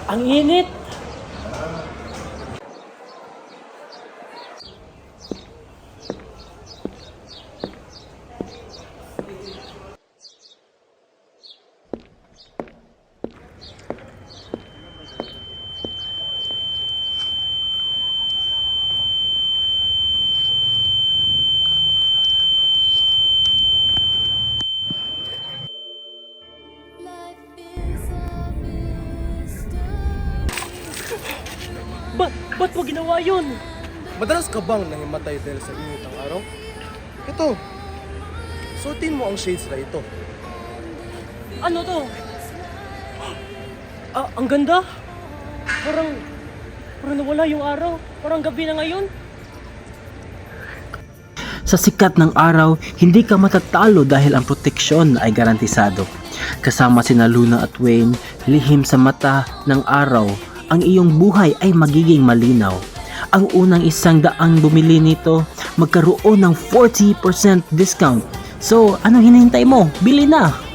Ang init! Ba't mo ginawa yun? Madalas ka bang nahimatay dahil sa init ng araw? Ito, suotin mo ang shades na ito. Ano to? Ang ganda. Parang nawala yung araw. Parang gabi na ngayon. Sa sikat ng araw, hindi ka matatalo dahil ang proteksyon ay garantisado. Kasama sina Luna at Wayne, lihim sa mata ng araw, ang iyong buhay ay magiging malinaw. Ang unang 100 bumili nito, magkaroon ng 40% discount. So, ano hinihintay mo? Bili na!